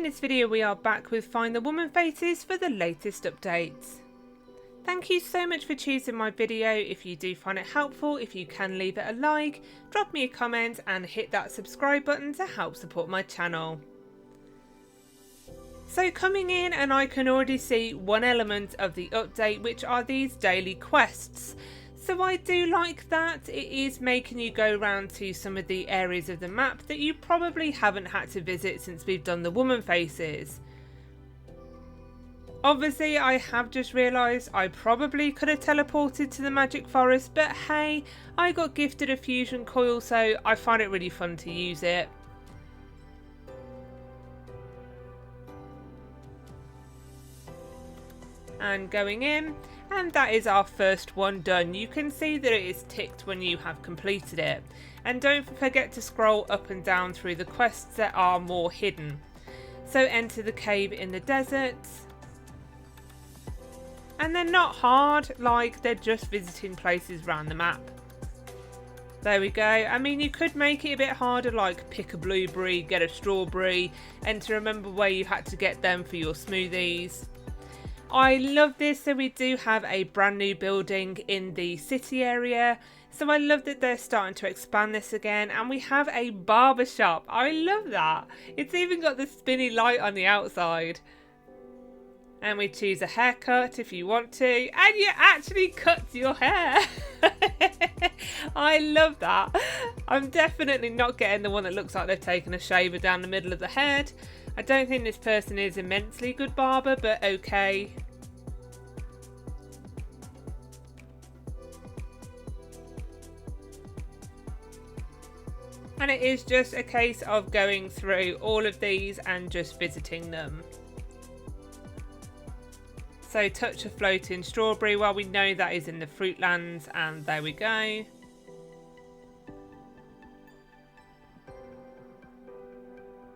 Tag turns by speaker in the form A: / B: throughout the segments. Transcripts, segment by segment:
A: In this video we are back with Find the Woman Faces for the latest updates. Thank you so much for choosing my video. If you do find it helpful, if you can leave it a like, drop me a comment and hit that subscribe button to help support my channel. So coming in, and I can already see one element of the update, which are these daily quests. So I do like that. It is making you go around to some of the areas of the map that you probably haven't had to visit since we've done the woman faces. Obviously I have just realised I probably could have teleported to the magic forest, but hey, I got gifted a fusion coil, so I find it really fun to use it. And going in, and that is our first one done. You can see that it is ticked when you have completed it, and don't forget to scroll up and down through the quests that are more hidden. So enter the cave in the desert, and they're not hard, like they're just visiting places around the map. There we go. I mean, you could make it a bit harder, like pick a blueberry, get a strawberry, and to remember where you had to get them for your smoothies. I love this. So we do have a brand new building in the city area, so I love that they're starting to expand this again, and we have a barber shop. I love that. It's even got the spinny light on the outside. And we choose a haircut if you want to, and you actually cut your hair. I love that. I'm definitely not getting the one that looks like they've taken a shaver down the middle of the head. I don't think this person is immensely good barber, but okay. And it is just a case of going through all of these and just visiting them. So touch a floating strawberry. Well, we know that is in the Fruitlands, and there we go.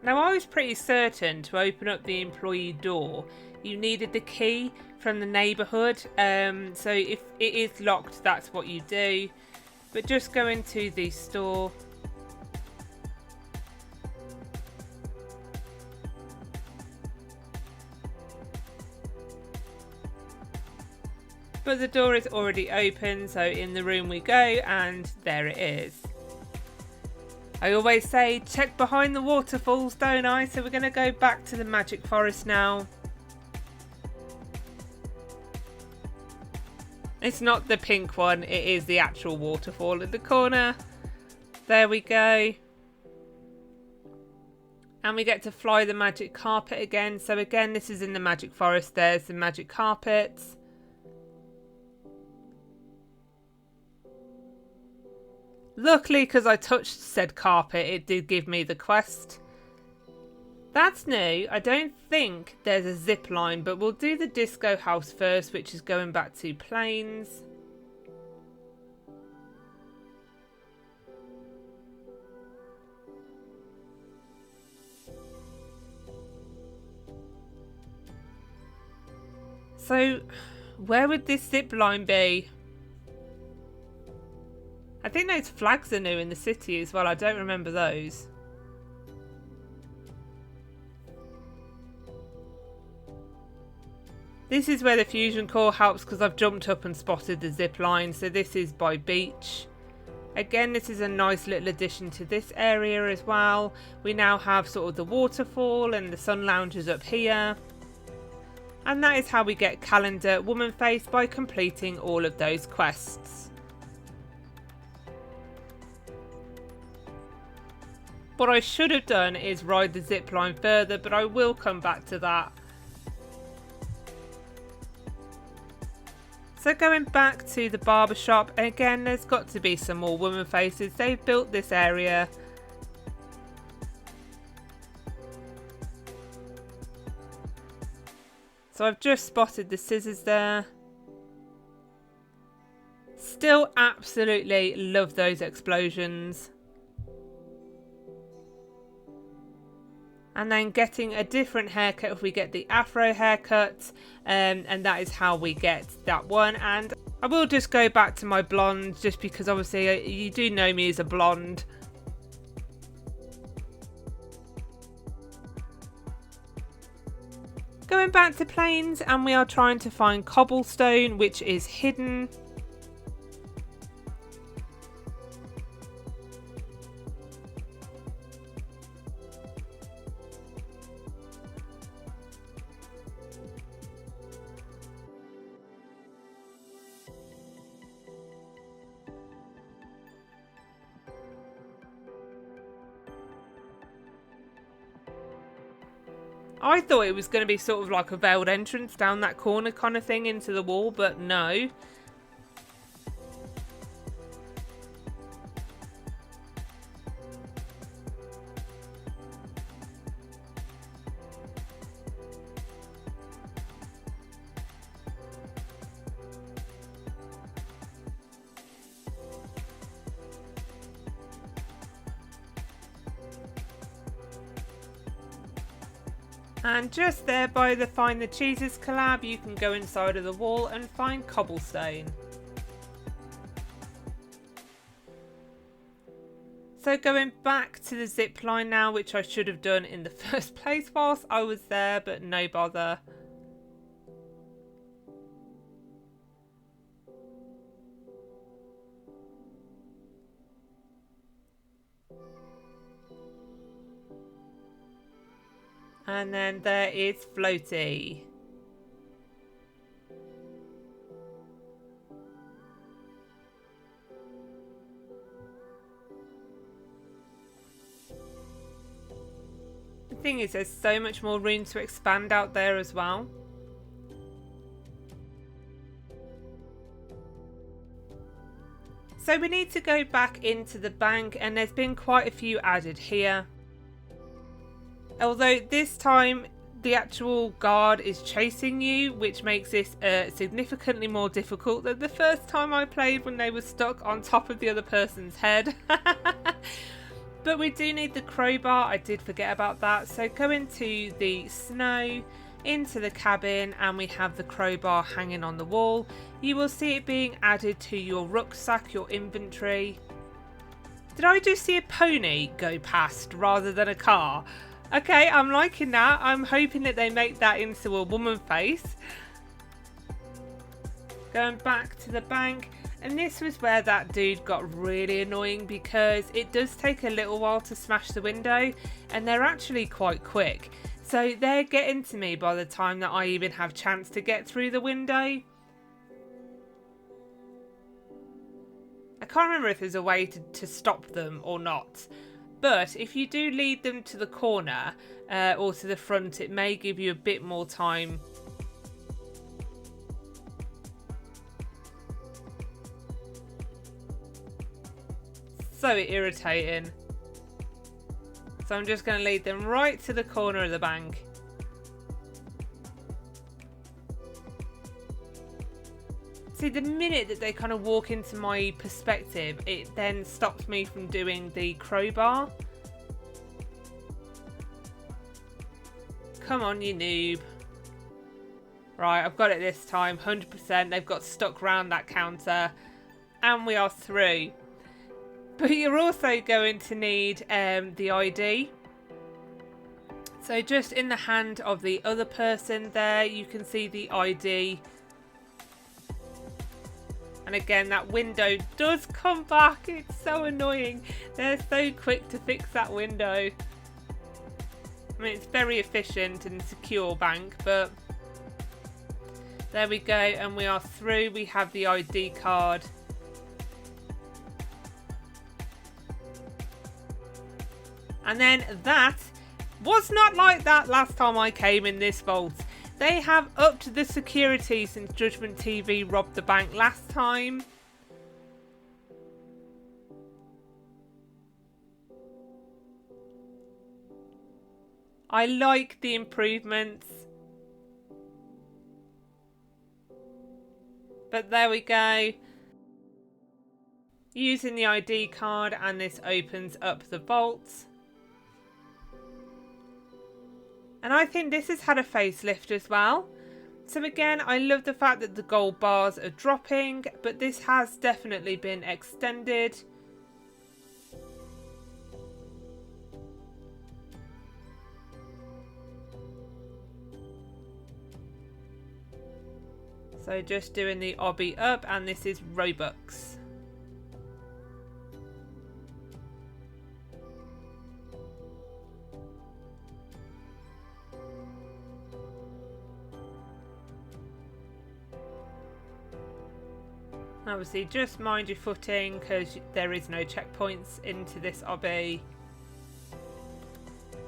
A: Now I was pretty certain to open up the employee door you needed the key from the neighbourhood, so if it is locked that's what you do, but just go into the store. But the door is already open, so in the room we go, and there it is. I always say check behind the waterfalls, don't I? So we're going to go back to the magic forest now. It's not the pink one, it is the actual waterfall in the corner. There we go. And we get to fly the magic carpet again. So again, this is in the magic forest. There's the magic carpets. Luckily, because I touched said carpet, it did give me the quest. That's new. I don't think there's a zip line, but we'll do the disco house first, which is going back to plains. So, where would this zip line be? I think those flags are new in the city as well. I don't remember those. This is where the fusion core helps, because I've jumped up and spotted the zip line. So this is by beach. Again, this is a nice little addition to this area as well. We now have sort of the waterfall and the sun lounges up here. And that is how we get calendar woman face, by completing all of those quests. What I should have done is ride the zip line further, but I will come back to that. So going back to the barber shop, again there's got to be some more woman faces. They've built this area. So I've just spotted the scissors there. Still absolutely love those explosions. And then getting a different haircut if we get the afro haircut, and that is how we get that one. And I will just go back to my blonde, just because obviously you do know me as a blonde. Going back to plains, and we are trying to find cobblestone, which is hidden. I thought it was going to be sort of like a veiled entrance down that corner kind of thing into the wall, but no. And just there by the Find the Cheeses collab, you can go inside of the wall and find cobblestone. So going back to the zip line now, which I should have done in the first place whilst I was there, but no bother. And then there is floatie. The thing is, there's so much more room to expand out there as well. So we need to go back into the bank, and there's been quite a few added here. Although this time the actual guard is chasing you, which makes this significantly more difficult than the first time I played when they were stuck on top of the other person's head. But we do need the crowbar, I did forget about that. So go into the snow, into the cabin, and we have the crowbar hanging on the wall. You will see it being added to your rucksack, your inventory. Did I just see a pony go past rather than a car? Okay, I'm liking that. I'm hoping that they make that into a woman face. Going back to the bank, and this was where that dude got really annoying because it does take a little while to smash the window, and they're actually quite quick. So they're getting to me by the time that I even have chance to get through the window. I can't remember if there's a way to stop them or not. But if you do lead them to the corner or to the front, it may give you a bit more time. So irritating. So I'm just going to lead them right to the corner of the bank. See, the minute that they kind of walk into my perspective, it then stops me from doing the crowbar. Come on, you noob. Right, I've got it this time, 100%. They've got stuck round that counter, and we are through. But you're also going to need the ID. So just in the hand of the other person there, you can see the ID. And again, that window does come back. It's so annoying. They're so quick to fix that window. I mean, it's very efficient and secure bank, but there we go. And we are through. We have the ID card. And then that was not like that last time I came in this vault. They have upped the security since JudgementTV robbed the bank last time. I like the improvements. But there we go. Using the ID card, and this opens up the vault. And I think this has had a facelift as well. So again, I love the fact that the gold bars are dropping, but this has definitely been extended. So just doing the obby up, and this is Robux. Obviously just mind your footing because there is no checkpoints into this obby.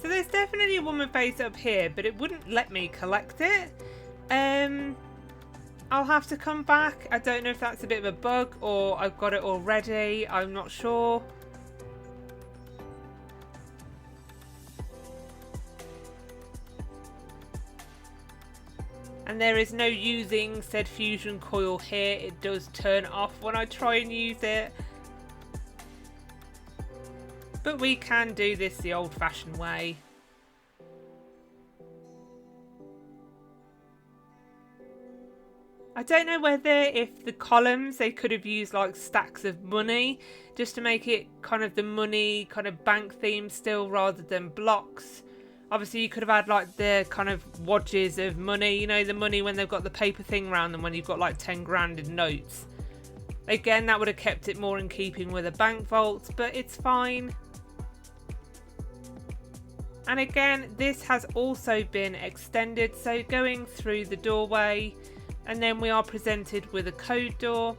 A: So there's definitely a woman face up here, but it wouldn't let me collect it. I'll have to come back. I don't know if that's a bit of a bug or I've got it already. I'm not sure. And there is no using said fusion coil here. It does turn off when I try and use it. But we can do this the old-fashioned way. I don't know whether if the columns, they could have used like stacks of money just to make it kind of the money kind of bank theme still rather than blocks. Obviously you could have had like the kind of wadges of money, you know, the money when they've got the paper thing around them when you've got like 10 grand in notes. Again, that would have kept it more in keeping with a bank vault, but it's fine. And again, this has also been extended, so going through the doorway, and then we are presented with a code door.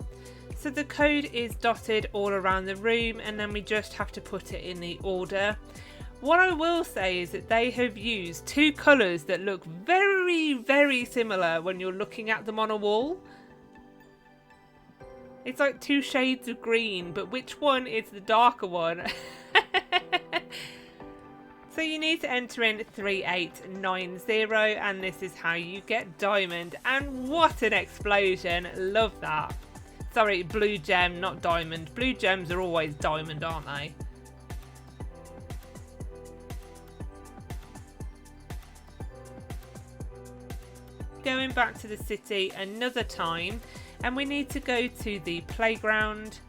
A: So the code is dotted all around the room, and then we just have to put it in the order. What I will say is that they have used two colours that look very, very similar when you're looking at them on a wall. It's like two shades of green, but which one is the darker one? So you need to enter in 3890, and this is how you get diamond. And what an explosion. Love that. Sorry, blue gem, not diamond. Blue gems are always diamond, aren't they? Going back to the city another time, and we need to go to the playground.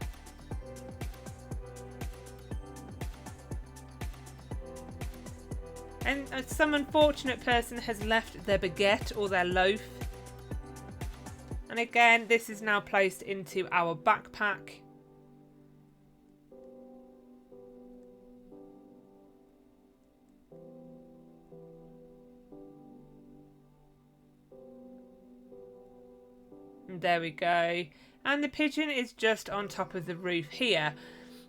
A: And some unfortunate person has left their baguette or their loaf. And again, this is now placed into our backpack. And there we go. And the pigeon is just on top of the roof here.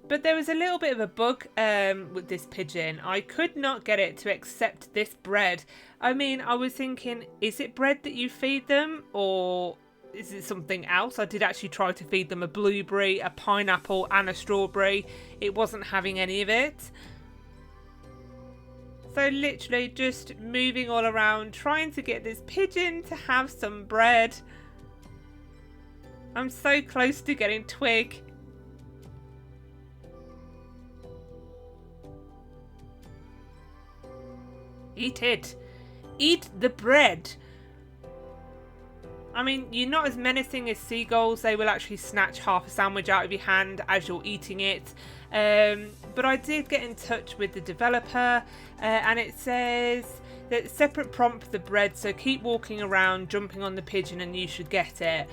A: But there was a little bit of a bug with this pigeon. I could not get it to accept this bread. I mean, I was thinking, is it bread that you feed them? Or is it something else? I did actually try to feed them a blueberry, a pineapple and a strawberry. It wasn't having any of it. So literally just moving all around, trying to get this pigeon to have some bread. I'm so close to getting twig. Eat it. Eat the bread. I mean, you're not as menacing as seagulls. They will actually snatch half a sandwich out of your hand as you're eating it. But I did get in touch with the developer, and it says that separate prompt for the bread, so keep walking around, jumping on the pigeon, and you should get it.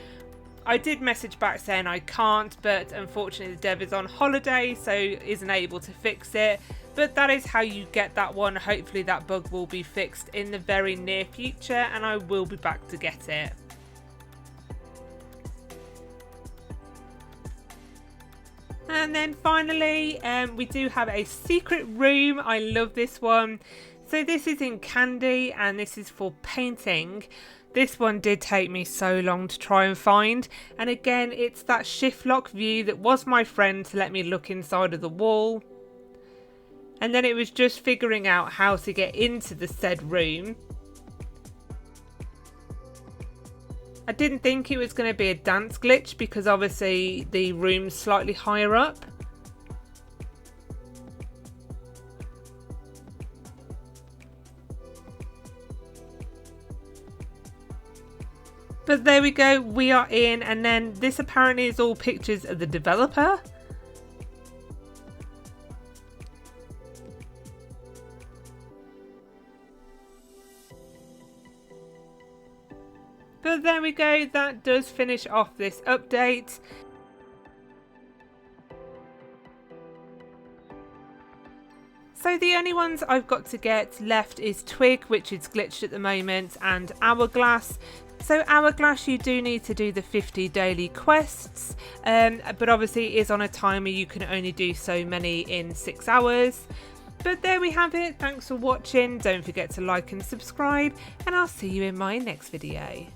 A: I did message back saying I can't, but unfortunately the dev is on holiday, so isn't able to fix it. But that is how you get that one. Hopefully that bug will be fixed in the very near future, and I will be back to get it. And then finally, we do have a secret room. I love this one. So this is in candy, and this is for painting. This one did take me so long to try and find. And again, it's that shift lock view that was my friend to let me look inside of the wall. And then it was just figuring out how to get into the said room. I didn't think it was going to be a dance glitch because obviously the room's slightly higher up. But there we go, we are in, and then this apparently is all pictures of the developer. But there we go, that does finish off this update. So the only ones I've got to get left is Twig, which is glitched at the moment, and Hourglass. So Hourglass, you do need to do the 50 daily quests, but obviously it is on a timer, you can only do so many in 6 hours. But there we have it, thanks for watching, don't forget to like and subscribe, and I'll see you in my next video.